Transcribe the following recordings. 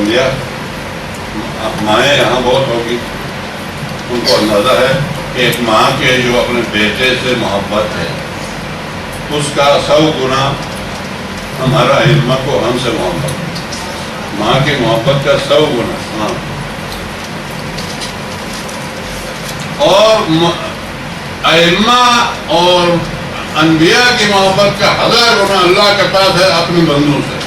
انبیاء مائیں یہاں بہت ہوگی، ان کو اندازہ ہے کہ ایک ماں کے جو اپنے بیٹے سے محبت ہے اس کا 100 گنا ہمارا ائمہ کو ہم سے محبت، ماں کی محبت کا 100 گنا. ہاں، اور ائمہ اور انبیاء کی محبت کا 1000 گنا اللہ کے پاس ہے اپنے بندوں سے.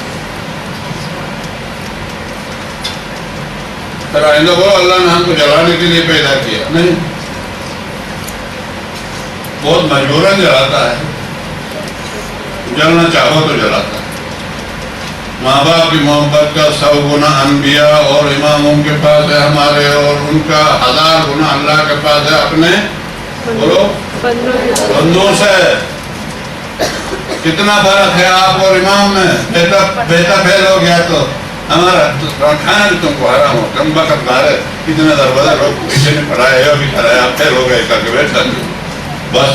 پھر آئندہ وہ اللہ نے ہم کو جلانے کے لیے پیدا کیا نہیں، بہت مجبوراً جلاتا ہے، جلنا چاہو تو جلاتا ہے. ماں باپ کی محبت کا 100 گنا انبیاء اور اماموں کے پاس ہے ہمارے، اور ان کا 1000 گنا اللہ کے پاس ہے اپنے بولو بندوں سے. کتنا فرق ہے آپ اور امام میں. بیٹا فیل ہو گیا تو ہمارا کھانا بھی تم کو حرام ہو، کم وقت مارے کتنے دروازہ لوگ پیچھے نے پڑھایا ہے ابھی کرایا، آپ فیل ہو گئے کر کے بیٹھ جاتے بس.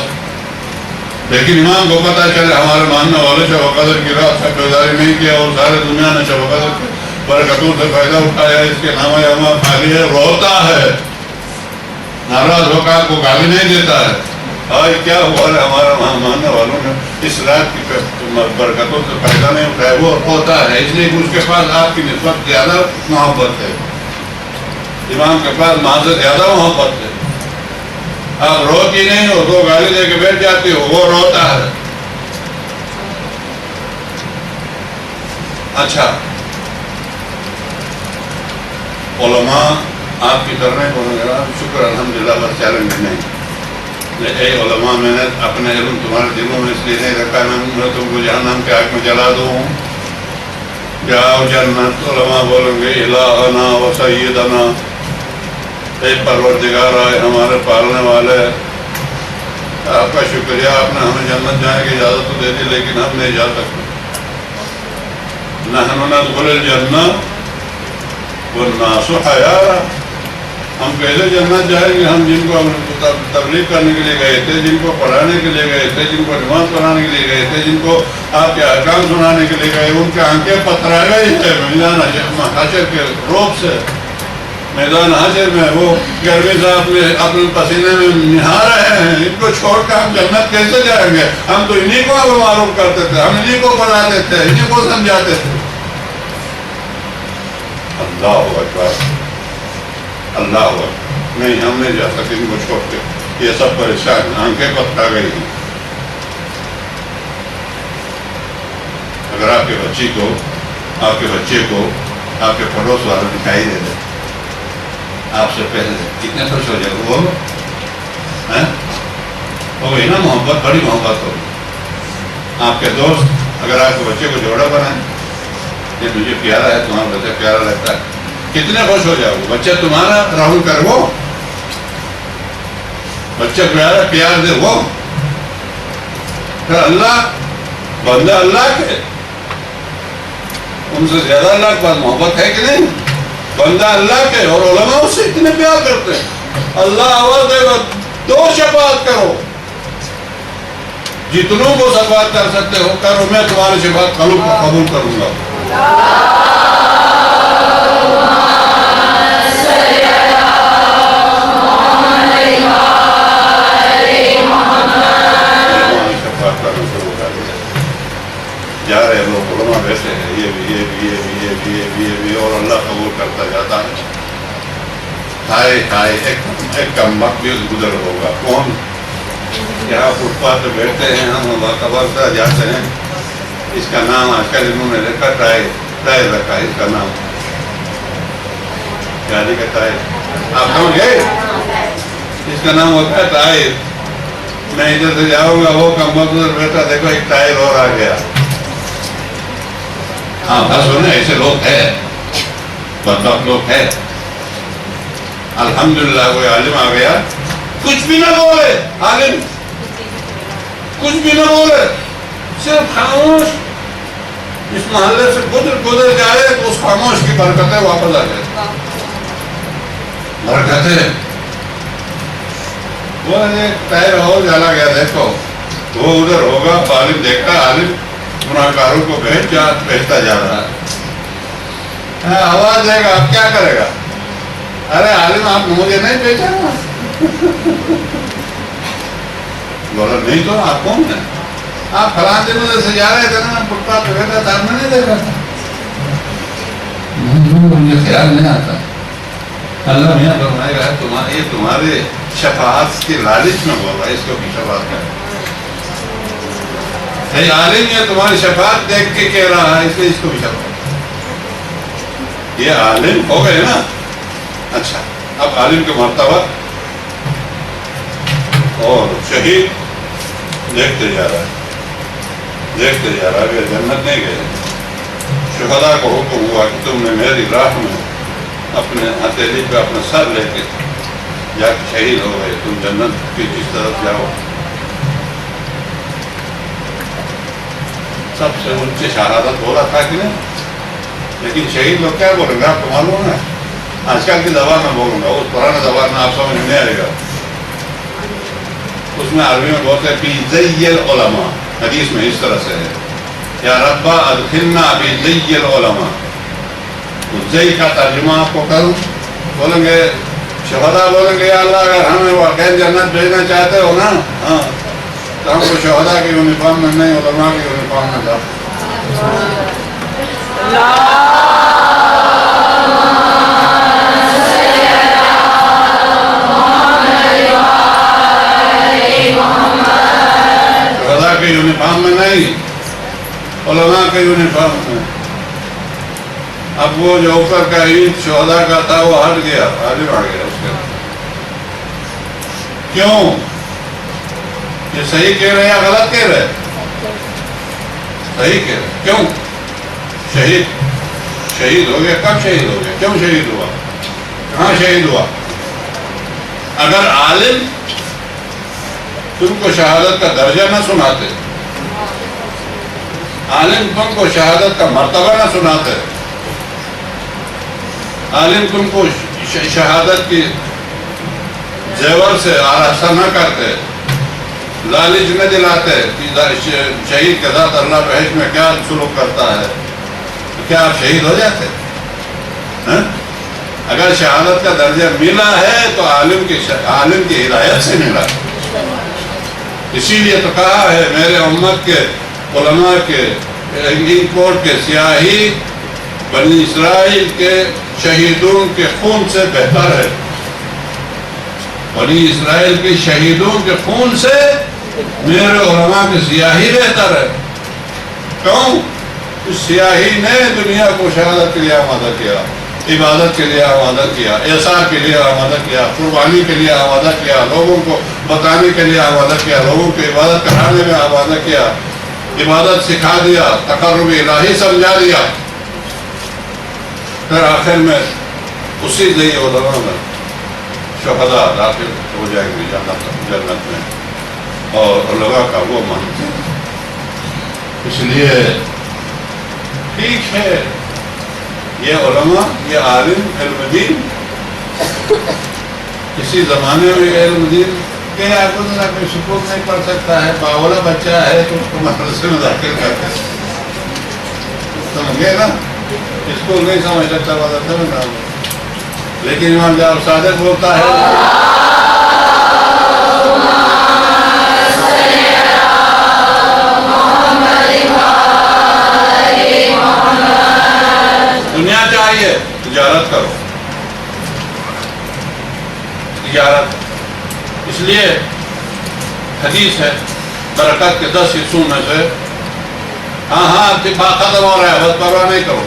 لیکن امام کو پتہ چلے ہمارے ماننے والے شب و قدر کی رات سے بیداری نہیں کیا اور سارے دنیا نے شب و قدر کی برکتوں سے فائدہ اٹھایا، اس کے نام یما خالی ہے، روتا ہے، ناراض ہو کر کو گالی نہیں دیتا ہے. آج کیا ہوا ہے ہمارا ماننے والوں نے اس رات کی برکتوں سے فائدہ نہیں اٹھایا، وہ ہوتا ہے اس لیے کہ اس کے پاس آپ کی نسبت زیادہ محبت ہے، امام کے پاس ماں سے زیادہ محبت ہے. آپ روتی نہیں ہو، 2 گالی دے کے بیٹھ جاتی ہو، وہ روتا ہے. اچھا، علماء آپ کی طرح کو شکر الحمدللہ بس چیلنج نہیں. اے علماء میں نے اپنے علم تمہارے دلوں میں اس لیے نہیں رکھا میں تم کو جہنم کے آگ میں جلا دوں. جاؤ جنت. علماء بولیں گے الہنا و سیدنا، اے پروردگار آئے ہمارے پالنے والے، آپ کا شکریہ، آپ نے ہمیں جنت جانے کی اجازت تو دے دی لیکن ہم نہیں جا سکتے. نحن ندخل الجنہ والناس حیارا، ہم کیسے جنت جائیں گے؟ ہم جن کو تبلیغ کرنے کے لیے گئے تھے، جن کو پڑھانے کے لیے گئے تھے، جن کو نماز پڑھانے کے لیے گئے تھے، جن کو آپ کے احکام سنانے کے لیے گئے، ان کے آنکھیں پتھرا گئی ہے میدان حشر کے روب سے. میدان حشر میں وہ گرمی سے اپنے پسینے میں نہا رہے ہیں، ان کو چھوڑ کر ہم جنت کیسے جائیں گے؟ ہم تو انہی کو معلوم کرتے تھے، ہم انہی کو بناتے تھے، انہی کو سمجھاتے تھے. اللہ اکبر، اللہ اکبر. نہیں، ہم نہیں جا سکتے ان کو چھوڑ کے. یہ سب پریشان، آنکھیں پتھرا گئی ہیں. اگر آپ کے بچی کو، آپ کے بچے کو آپ کے پڑوس والا دکھائی دے دے آپ سے پہلے کتنے خوش ہو جائے وہ وہی نا محبت، بڑی محبت ہوگی. آپ کے دوست اگر آپ کے بچے کو جوڑا بنائیں، یہ مجھے پیارا ہے، تمہارا بچہ پیارا لگتا ہے، کتنے خوش ہو جاؤ گے. بچہ تمہارا راہل کر وہ بچہ پیارا پیار دے وہ. پھر اللہ بندہ اللہ کے، ان سے زیادہ اللہ کے پاس محبت ہے کہ نہیں؟ بندہ اللہ کے اور علماء اس سے اتنے پیار کرتے ہیں. اللہ آواز دے گا 2 شفاعت کرو، جتنوں کو شفاعت کر سکتے ہو کرو، میں تمہاری شفاعت قبول کروں گا. جا رہے لوگ علماء بیٹھے ہیں، یہ بھی یہ بھی یہ بھی یہ بھی یہ بھی یہ بھی، اور اللہ قبول کرتا جاتا ہے. ہائے ہائے، ایک کم وقت بھی گزر ہوگا. کون؟ یہاں فٹ پاتھ پہ بیٹھتے ہیں ہم، قبر سے جاتے ہیں. اس کا نام آج کل انہوں نے رکھا ٹائر رکھا ہے، اس کا نام گاڑی کا ٹائر. آپ سمجھ گئے؟ اس کا نام ہوتا ہے ٹائر. میں ادھر سے جاؤں گا، وہ کم وقت ادھر بیٹھا، دیکھو ایک ٹائر اور آ گیا. ہاں بس ہونے ایسے لوگ ہیں، بدبخت لوگ ہیں. الحمدللہ کوئی عالم آ گیا، کچھ بھی نہ بولے، عالم کچھ بھی نہ بولے، صرف خاموش. اس محلے سے گزر جائے تو اس خاموش کی برکتیں واپس آ جائے. برکتیں وہ ایک ٹائر اور جالا گیا، دیکھو وہ ادھر ہوگا. عالم دیکھا، عالم گناہگاروں کو بھیجتا جا رہا ہے. آواز دے گا، اب کیا کرے گا؟ ارے عالم آپ مجھے نہیں پہچانا؟ بولا نہیں تو آپ کون ہیں؟ آپ فلاں دنوں سے جا رہے تھے نا، فٹ پاتھ پہ بیٹھا تھا، آپ نے نہیں دیکھا تھا؟ مجھے خیال نہیں آتا۔ اللہ میاں فرمائے گا یہ تمہارے شفاعت کے لالچ میں بول رہا ہے، اس کو بھی شفاعت کرے۔ عالم یہ تمہاری شفاعت دیکھ کے کہہ رہا ہے، اس لیے اس کو بھی شفاعت۔ یہ عالم ہو گئے نا۔ اچھا، اب عالم کے مرتبہ اور شہید دیکھتے جا رہا ہے، دیکھتے جا رہا ہے، جنت نہیں گئے۔ شہداء کو حکم ہوا کہ تم نے میری راہ میں اپنے ہتھیلی پہ اپنا سر لے کے جا کے شہید ہو گئے، تم جنت کی جس طرف جاؤ۔ سب سے اونچی شہادت بولا تھا کہ نہیں، لیکن شہید لوگ کیا بولیں گے آپ کو معلوم ہے؟ آج کل کی زبان میں بولوں گا، اس پرانے زبان میں آپ سمجھ نہیں آئے گا۔ اس میں عربی میں بولتے ہیں فی زی العلماء، حدیث میں اس طرح سے ہے، یا ربا ادخلنا فی زی العلماء۔ زی کا ترجمہ آپ کو کروں، بولیں گے شہداء، بولیں گے یا اللہ اگر ہمیں واقعی جنت بھیجنا چاہتے ہو نا، ہاں تو ہم کو شہداء کی یونیفارم میں نہیں، علماء کی یونیفارم میں جاؤ۔ شہداء کی یونیفارم میں نہیں، علماء کی یونیفارم میں۔ اب وہ جو اوپر کا عید شہداء کا تھا وہ ہٹ گیا، عالم آ گیا اس کے۔ کیوں؟ یہ صحیح کہہ رہے یا غلط کہہ رہے؟ صحیح کہہ رہے۔ کیوں؟ شہید ہو گیا۔ کب شہید ہو گیا؟ کیوں شہید ہوا؟ کہاں شہید ہوا؟ اگر عالم تم کو شہادت کا درجہ نہ سناتے، عالم تم کو شہادت کا مرتبہ نہ سناتے، عالم تم کو شہادت کی زیور سے آراستہ نہ کرتے، لالچ نہ دلاتے کہ شہید کے ساتھ اللہ بہشت میں کیا سلوک کرتا ہے، تو کیا آپ شہید ہو جاتے؟ اگر شہادت کا درجہ ملا ہے تو عالم کی ہدایت سے ملا۔ اسی لیے تو کہا ہے میرے امت کے علماء کے ان کوٹ کے سیاہی بنی اسرائیل کے شہیدوں کے خون سے بہتر ہے۔ بنی اسرائیل کے شہیدوں کے خون سے میرے علماء کی سیاہی بہتر ہے۔ کیوں؟ اس سیاہی نے دنیا کو شہادت کے لیے آمادہ کیا، عبادت کے لیے آمادہ کیا، احسان کے لیے آمادہ کیا، قربانی کے لیے آمادہ کیا، لوگوں کو بتانے کے لیے آمادہ کیا، لوگوں کو عبادت کرانے میں آمادہ کیا، عبادت سکھا دیا، تقرب الہی سمجھا دیا۔ پھر آخر میں اسی ذی علماء میں شہداء داخل ہو جائیں گے جنت میں، اور علماء کا وہ مان۔ اس لیے ٹھیک ہے یہ علماء، یہ عالم، علم دین، کسی زمانے میں علم دین کہ آپ کو کوئی سکول نہیں پڑھ سکتا ہے، باولا بچہ ہے تو اس کو مدرسے میں داخل کرتے ہیں، سمجھے نا؟ اسکول نہیں سمجھ سکتا مدرسے میں داخل، لیکن امام جعفر صادق بولتا ہے دنیا چاہیے تجارت کرو، تجارت۔ اس لیے حدیث ہے برکت کے 10 حصوں میں سے، ہاں ختم ہو رہا ہے، بس پرواہ نہیں کرو،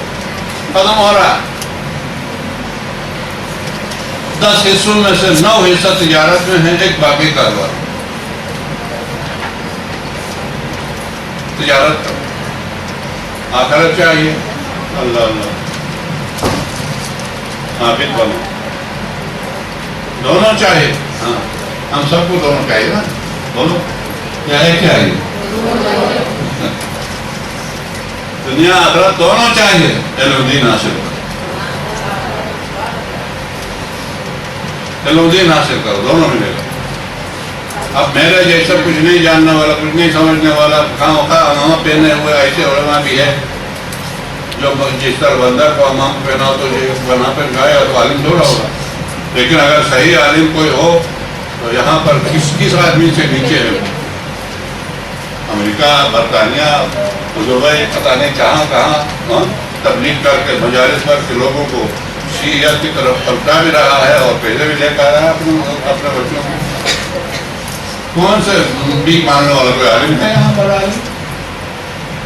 ختم ہو رہا ہے۔ 10 حصوں میں سے 9 حصہ تجارت میں ہیں، ایک باقی کاروبار۔ تجارت کرو، آخرت چاہیے، اللہ اللہ عابد بنو، دونوں چاہیے۔ ہاں ہم سب کو دونوں چاہیے نا، دونوں کیا ہے، چاہیے دنیا آخرت دونوں چاہیے، علم دین حاصل کرو، علم دین حاصل کرو، دونوں ملے گا۔ اب میرے جیسا کچھ نہیں جاننے والا، کچھ نہیں سمجھنے والا، خواہ پہنے ہوئے ایسے علماء بھی ہے، جو جس طرح بندر کو امام پہنا تو یہ بنا پہ گایا تو عالم تھوڑا ہوگا، لیکن اگر صحیح عالم کوئی ہو تو یہاں پر کس آدمی سے نیچے ہے؟ امریکہ، برطانیہ، دبئی، پتہ نہیں کہاں تبلیغ کر کے مجالس کر کے لوگوں کو شیعیت کی طرف پلٹا بھی رہا ہے اور پیسے بھی لے کر آ رہا ہے اپنے بچوں کو۔ کون سے بھی ماننے والا کوئی عالم ہے یہاں پر؟ عالم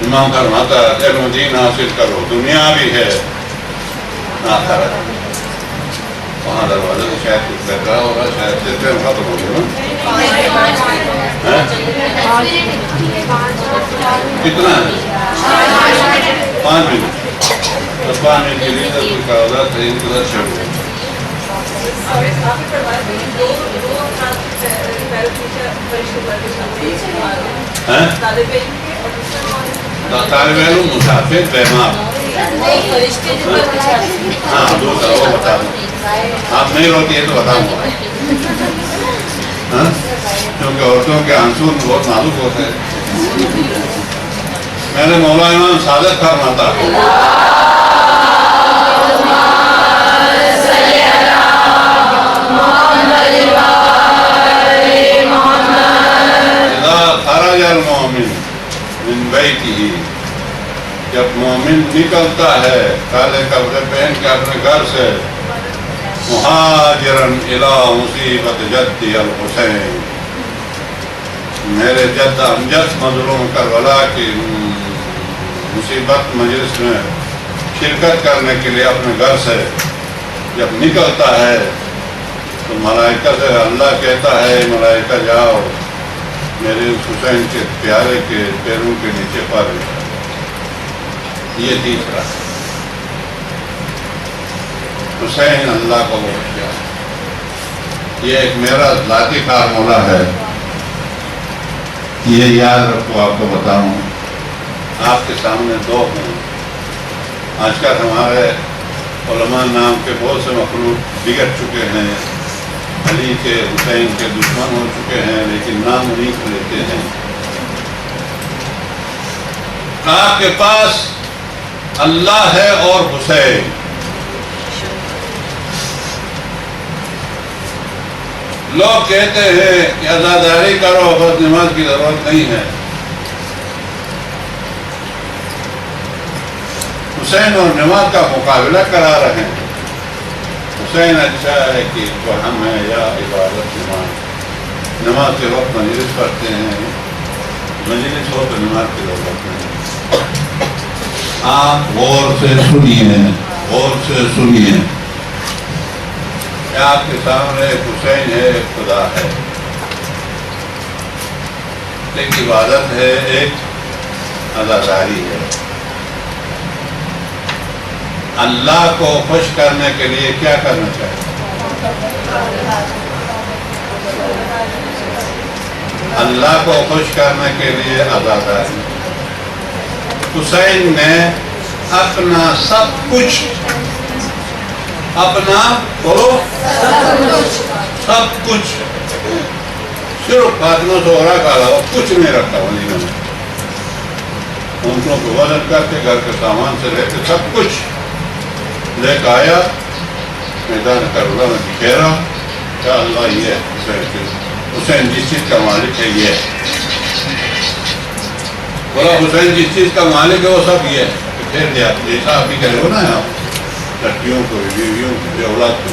امام فرماتا ہے علم دین حاصل کرو، دنیا بھی ہے آخرت۔ وہاں دروازے سے شاید کچھ کر رہا ہوگا، شاید دیتے ہیں ختم ہو گیا کتنا ہے؟ 5 منٹ، 5 منٹ کے لیے کوئی کاغذات ہے انتظار چھوڑو۔ طالب علم، مسافر، بیمار، ہاں دوسرا وہ بتا دوں، آپ نہیں روتی ہے تو بتاؤں گا، کیونکہ عورتوں کے آنسو بہت نازک ہوتے ہیں۔ میں نے مولا امام صادق فرماتا خرج المؤمن من بیتہ، جب مومن نکلتا ہے کالے کپڑے پہن کے اپنے گھر سے، مہاجرن الی مصیبت جدی الحسین، میرے جد امجد مظلوم کربلا کی مصیبت مجلس میں شرکت کرنے کے لیے اپنے گھر سے جب نکلتا ہے تو ملائکہ سے اللہ کہتا ہے ملائکہ جاؤ میرے حسین کے پیارے کے پیروں کے نیچے پر۔ یہ تیسرا حسین اللہ کو بہت پیارا، یہ ایک میرا ذاتی فارمولہ ہے، یہ یاد رکھو۔ آپ کو بتاؤں، آپ کے سامنے 2 ہیں۔ آج کل ہمارے علماء نام کے بہت سے مخلوق بگڑ چکے ہیں، علی کے حسین کے دشمن ہو چکے ہیں، لیکن نام نہیں لیتے ہیں۔ آپ کے پاس اللہ ہے اور حسین، لوگ کہتے ہیں کہ عزاداری کرو بس نماز کی ضرورت نہیں ہے۔ حسین اور نماز کا مقابلہ کرا رہے ہیں۔ حسین اچھا ہے کہ جو ہم ہیں یا عبادت نماز کے وقت مجلس پڑھتے ہیں، مجلس ہو تو نماز کی ضرورت نہیں۔ آپ غور سے سنیے، غور سے سنیے، آپ کے سامنے ایک حسین ہے، ایک خدا ہے، ایک عبادت ہے، ایک عزاداری ہے۔ اللہ کو خوش کرنے کے لیے کیا کرنا چاہیے؟ اللہ کو خوش کرنے کے لیے عزاداری۔ حسین نے اپنا سب کچھ، اپنا بولو سب کچھ، صرف فاطمہ زہرا کا علاوہ کچھ نہیں رکھا ولیمہ میں۔ اونٹوں کو وزن کر کے گھر کے سامان سے لے کے سب کچھ لے کے آیا، میدان کربلا میں بکھیرا۔ کیا اللہ یہ ہے حسین جس چیز کا مالک ہے یہ ہے، بولا حسین جس چیز کا مالک ہے وہ سب یہ ہے، پھر دیا جیسا آپ بھی کرے ہو نا، آپ لڑکیوں کو، بیویوں کو، اولاد کو،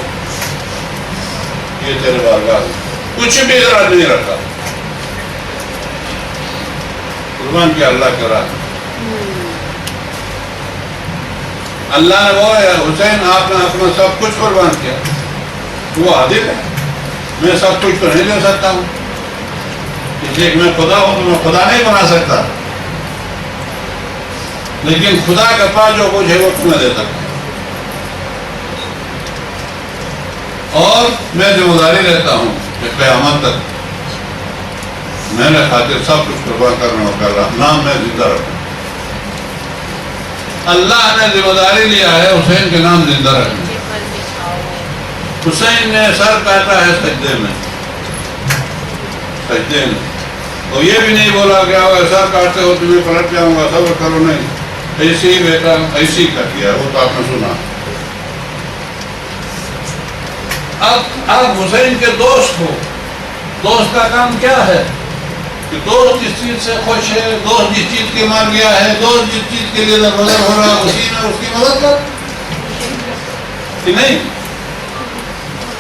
یہ تیرے بارگاہ کچھ بھی ضرورت نہیں رکھا، قربان کیا اللہ کے راہ۔ اللہ نے وہ حسین آپ نے اپنا سب کچھ قربان کیا، وہ عادل ہے، میں سب کچھ تو نہیں لے سکتا ہوں، اس لیے کہ میں خدا ہوں تو میں خدا نہیں بنا سکتا، لیکن خدا کے پاس جو کچھ ہے وہ تمہیں دے سکتا، اور میں ذمہ داری لیتا ہوں کہ قیامت تک میں نے خاطر سب کچھ قربان کرنا ہو کر رہا نام میں زندہ رکھوں۔ اللہ نے ذمہ داری لیا ہے حسین کے نام زندہ رکھنے۔ حسین نے سر کاٹا ہے سجدے میں، تو یہ بھی نہیں بولا کہ اگر سر کاٹتے ہو تمہیں پلٹ جاؤں گا، صبر کرو، نہیں، ایسی بیٹا ایسی کر دیا، وہ تو آپ نے سنا۔ اب آپ حسین کے دوست ہو، دوست کا کام کیا ہے کہ دوست جس چیز سے خوش ہے، دوست جس چیز کے مار گیا ہے، دوست جس چیز کے لیے بدل ہو رہا، اسی میں اس کی مدد کر کہ نہیں۔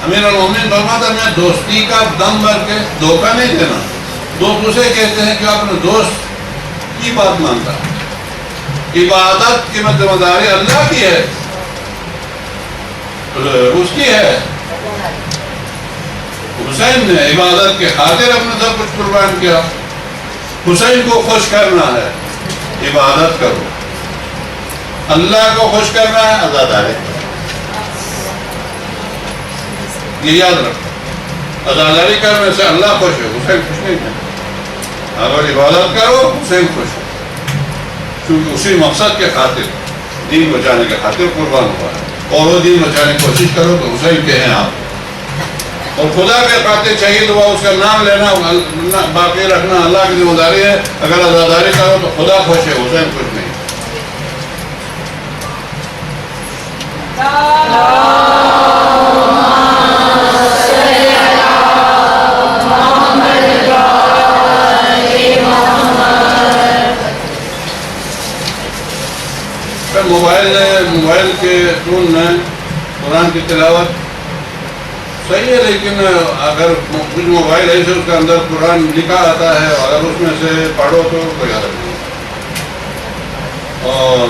امیر المومنین فرماتا میں دوستی کا دم بھر کے دھوکہ نہیں دینا۔ دوست اسے کہتے ہیں کہ اپنے دوست کی بات مانتا ہے۔ عبادت کی ذمہ داری اللہ کی ہے، اس کی ہے۔ حسین نے عبادت کے خاطر اپنا سب کچھ قربان کیا۔ حسین کو خوش کرنا ہے، عبادت کرو۔ اللہ کو خوش کرنا ہے، عزاداری۔ یہ یاد رکھو، عزاداری کرنے سے اللہ خوش ہے، حسین خوش نہیں ہے۔ اگر عبادت کرو، حسین خوش ہے، کیونکہ اسی مقصد کے خاطر، دین بچانے کے خاطر قربان ہوا ہے۔ اور وہ دین بچانے کی کوشش کرو تو حسین کے ہیں آپ، اور خدا کے خاطر شہید ہوا، اس کا نام لینا باقی رکھنا اللہ کی ذمہ داری ہے۔ اگر عزاداری کرو تو خدا خوش ہے، حسین خوش نہیں۔ موبائل کے فون میں قرآن کی تلاوت صحیح ہے، لیکن اگر کچھ موبائل ایسے اس کے اندر قرآن لکھا آتا ہے، اگر اس میں سے پڑھو تو کوئی حرج نہیں۔ اور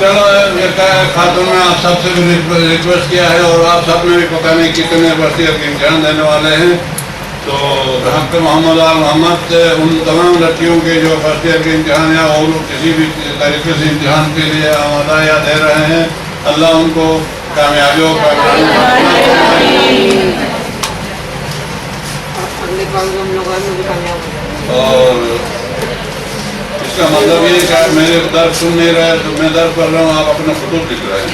چلو خاتون میں آپ سب سے بھی ریکویسٹ کیا ہے، اور آپ سب میں بھی پتہ نہیں کتنے برسیت کے امتحان دینے والے ہیں، تو حق محمد آل محمد سے ان تمام لڑکیوں کے جو فرسٹ ایئر کے امتحان یا اور کسی بھی طریقے سے امتحان کے لیے آمادہ یا دے رہے ہیں، اللہ ان کو کامیابیوں کا اور اس کا مطلب یہ کہ میرے درد سن نہیں رہے تو میں درد پڑھ رہا ہوں، آپ اپنے خطوط لکھ رہے ہیں۔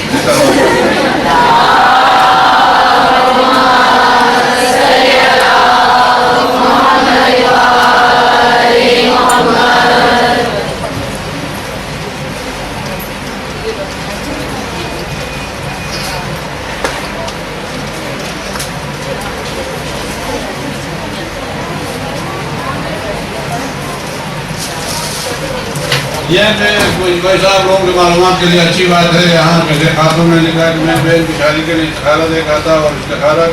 یہ کوئی صاحب لوگوں کی معلومات کے لیے اچھی بات ہے، یہاں کسی خاتون نے لکھا کہ میں بہن کی شادی کے لیے استخارہ دیکھا تھا، اور استخارہ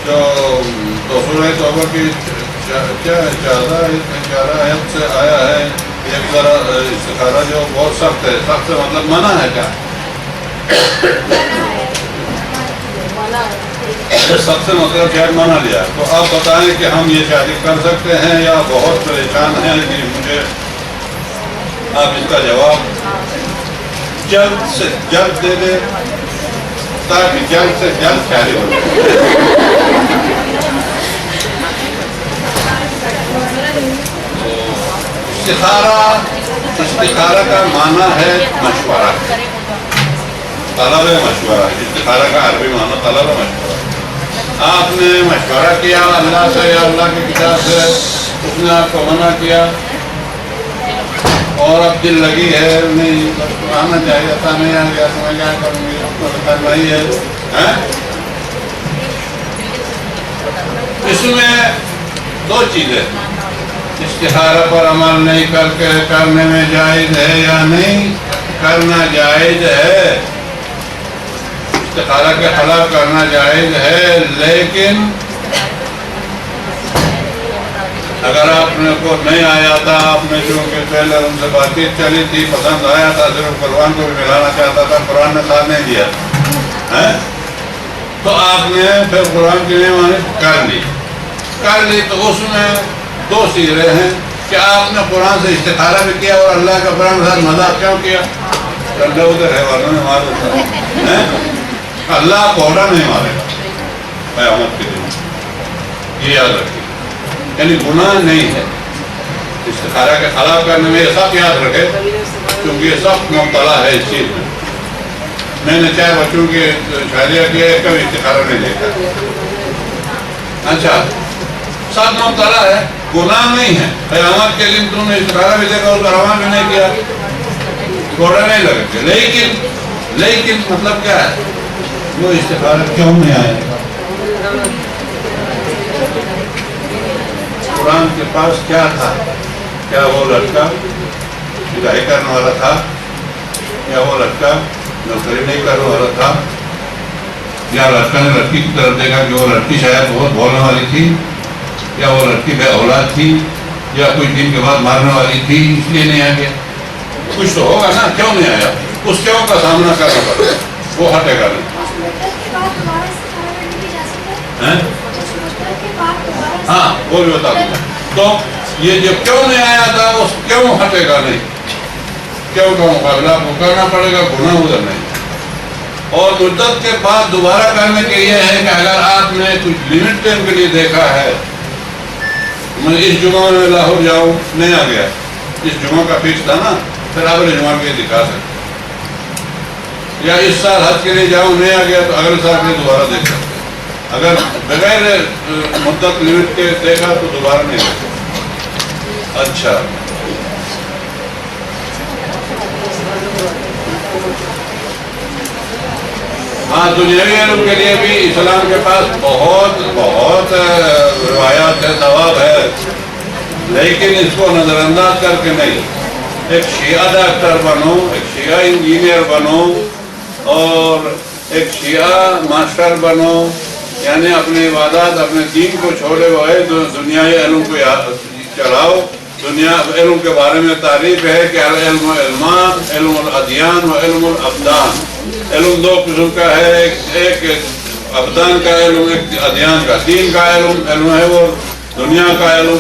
جو سورہ توبہ کی آیت سے آیا ہے، ایک ذرا استخارہ جو بہت سخت ہے، سخت سے مطلب منع ہے کیا؟ سب سے مطلب شاید منع لیا، تو آپ بتائیں کہ ہم یہ شادی کر سکتے ہیں یا بہت پریشان ہیں کہ مجھے آپ اس کا جواب جلد سے جلد دے دیں تاکہ جلد سے جلد شادی ہو جائے۔ استخارہ کا معنی ہے مشورہ، طلب مشورہ۔ استخارہ کا عربی معنی طلب مشورہ۔ آپ نے مشورہ کیا اللہ سے یا اللہ کی کتاب سے، اس نے آپ کو منع کیا، اور اب دل لگی ہے نہیں آنا چاہیے تھا، نہیں آ گیا تو میں کیا کروں گی، آپ کو کرنا ہی ہے۔ اس میں دو چیزیں، استخارہ پر عمل نہیں کر کے کرنے میں جائز ہے یا نہیں کرنا جائز ہے، استخارہ کے خلاف کرنا جائز ہے، لیکن اگر آپ نے کو نہیں آیا تھا، آپ نے چونکہ پہلے ان سے بات چیت چلی تھی، پسند آیا تھا، صرف قرآن کو بھی ملانا چاہتا تھا، قرآن نے ساتھ نہیں دیا تو آپ نے پھر قرآن کی نہیں مانی کر لی تو اس میں دو سیرے ہیں کہ آپ نے قرآن سے استخارہ بھی کیا اور اللہ کا قرآن کے ساتھ مذاق کیوں کیا؟ ٹھنڈا ادھر ہے والوں نے مار دیتا ہے، اللہ کوڑا نہیں مارے گا قیامت کے دن، یہ یاد رکھیے، یعنی گناہ نہیں ہے، استخارہ کے خلاف کرنے میں یہ سب یاد رکھے، کیونکہ یہ سب مبتلا ہے اس چیز میں نے 4 بچوں کی شادیاں کی، کبھی استخارہ نہیں دیکھا۔ اچھا، سب مبتلا ہے، گناہ نہیں ہے۔ قیامت کے دن تم نے استخارہ بھی دیکھا، اس کا رواں بھی نہیں کیا، تھوڑا نہیں لگے، لیکن مطلب کیا ہے، وہ استخارہ کیوں نہیں آئے؟ قرآن کے پاس کیا تھا؟ کیا وہ لڑکا ہدایت کرنے والا تھا؟ یا وہ لڑکا نوکری نہیں کرنے والا تھا؟ یا لڑکا نے لڑکی کی طرف دیکھا کہ وہ لڑکی شاید بہت بولنے والی تھی، یا وہ لڑکی بے اولاد تھی، یا کچھ دن کے بعد مارنے والی تھی، اس لیے نہیں آ گیا؟ کچھ تو ہوگا نا، کیوں نہیں آیا؟ اس کیوں کا سامنا کرنا پڑتا ہے، وہ ہٹے گا نہیں۔ ہاں، وہ بھی بتا دوں۔ تو یہ جو کیوں نہیں آیا تھا، اس کیوں ہٹے گا نہیں، کیوں کا مقابلہ کو کرنا پڑے گا، گناہ ادھر نہیں۔ اور مدت کے بعد دوبارہ کرنے کے لیے ہے کہ اگر آپ نے کچھ لمٹ ٹائم کے لیے دیکھا ہے، میں اس جمعہ میں لاہور جاؤں، نہیں آ گیا، اس جمعہ کا فکس تھا نا، پھر آپ نے جمعہ کے دکھا سکتے، یا اس سال حج کے لیے جاؤں، نہیں آ گیا تو اگلے سال کے دوبارہ دیکھ سکتے۔ اگر بغیر مدت لمٹ کے دیکھا تو دوبارہ نہیں دیکھ سکتے۔ اچھا، ہاں، دنیاوی علم کے لیے بھی اسلام کے پاس بہت بہت روایات ہے، ثواب ہے، لیکن اس کو نظر انداز کر کے نہیں۔ ایک شیعہ ڈاکٹر بنو، ایک شیعہ انجینئر بنو، اور ایک شیعہ ماسٹر بنو، یعنی اپنے عبادات، اپنے دین کو چھوڑے ہوئے دنیاوی علم کو چلاؤ۔ دنیا علم کے بارے میں تعریف ہے کہ علم علمان، علم الادیان و علم الابدان۔ علم 2 قسم کا ہے، ایک ابدان کا علم، ایک ادیان کا۔ دین کا علم ہے وہ دنیا کا علم،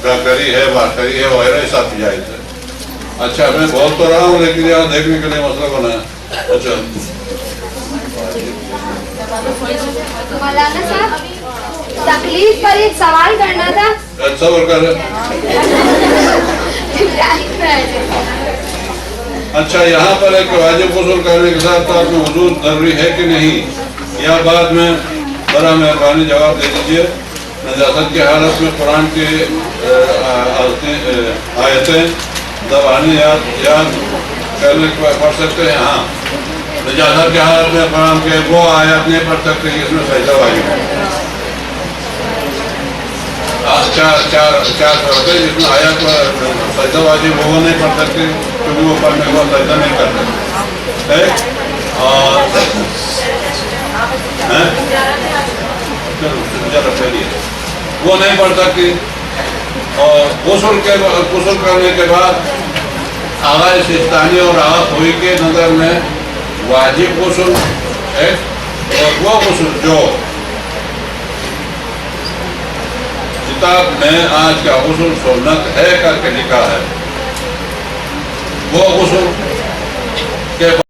ڈاکٹری ہے، ماسٹری ہے وغیرہ، سب جائز ہے۔ اچھا، میں بول تو رہا ہوں لیکن یہاں دیکھنے کے لیے مسئلہ بنا ہے۔ اچھا مولانا صاحب، تکلیف پر ایک سوال کرنا تھا۔ صبر کر۔ اچھا، یہاں پر ایک واجب غسل کرنے کے ساتھ ساتھ میں وضو ضروری ہے کہ نہیں، یا بعد میں برا مہربانی جواب دے دیجیے۔ نجاست کی حالت میں قرآن کی آیتیں زبانی یاد کرنے کو پڑھ سکتے ہیں؟ ہاں، نجاست کی حالت میں قرآن کے وہ آیات نہیں پڑھ سکتے جس میں سجدہ واجب ہے۔ چار صورتیں جس میں آیات سجدہ واجب وہ نہیں پڑھ سکتے، کیونکہ وہ پڑھنے کے بعد سجدہ نہیں کر سکتے۔ اور وہ نہیں پڑھ سکتی۔ اور غسل کرنے کے بعد آغاز استانی اور آغاز ہوئی کے نظر میں واجب غسل ہے، اور وہ غسل جو کتاب میں آج کا غسل سنت ہے کر کے لکھا ہے، وہ غسل کے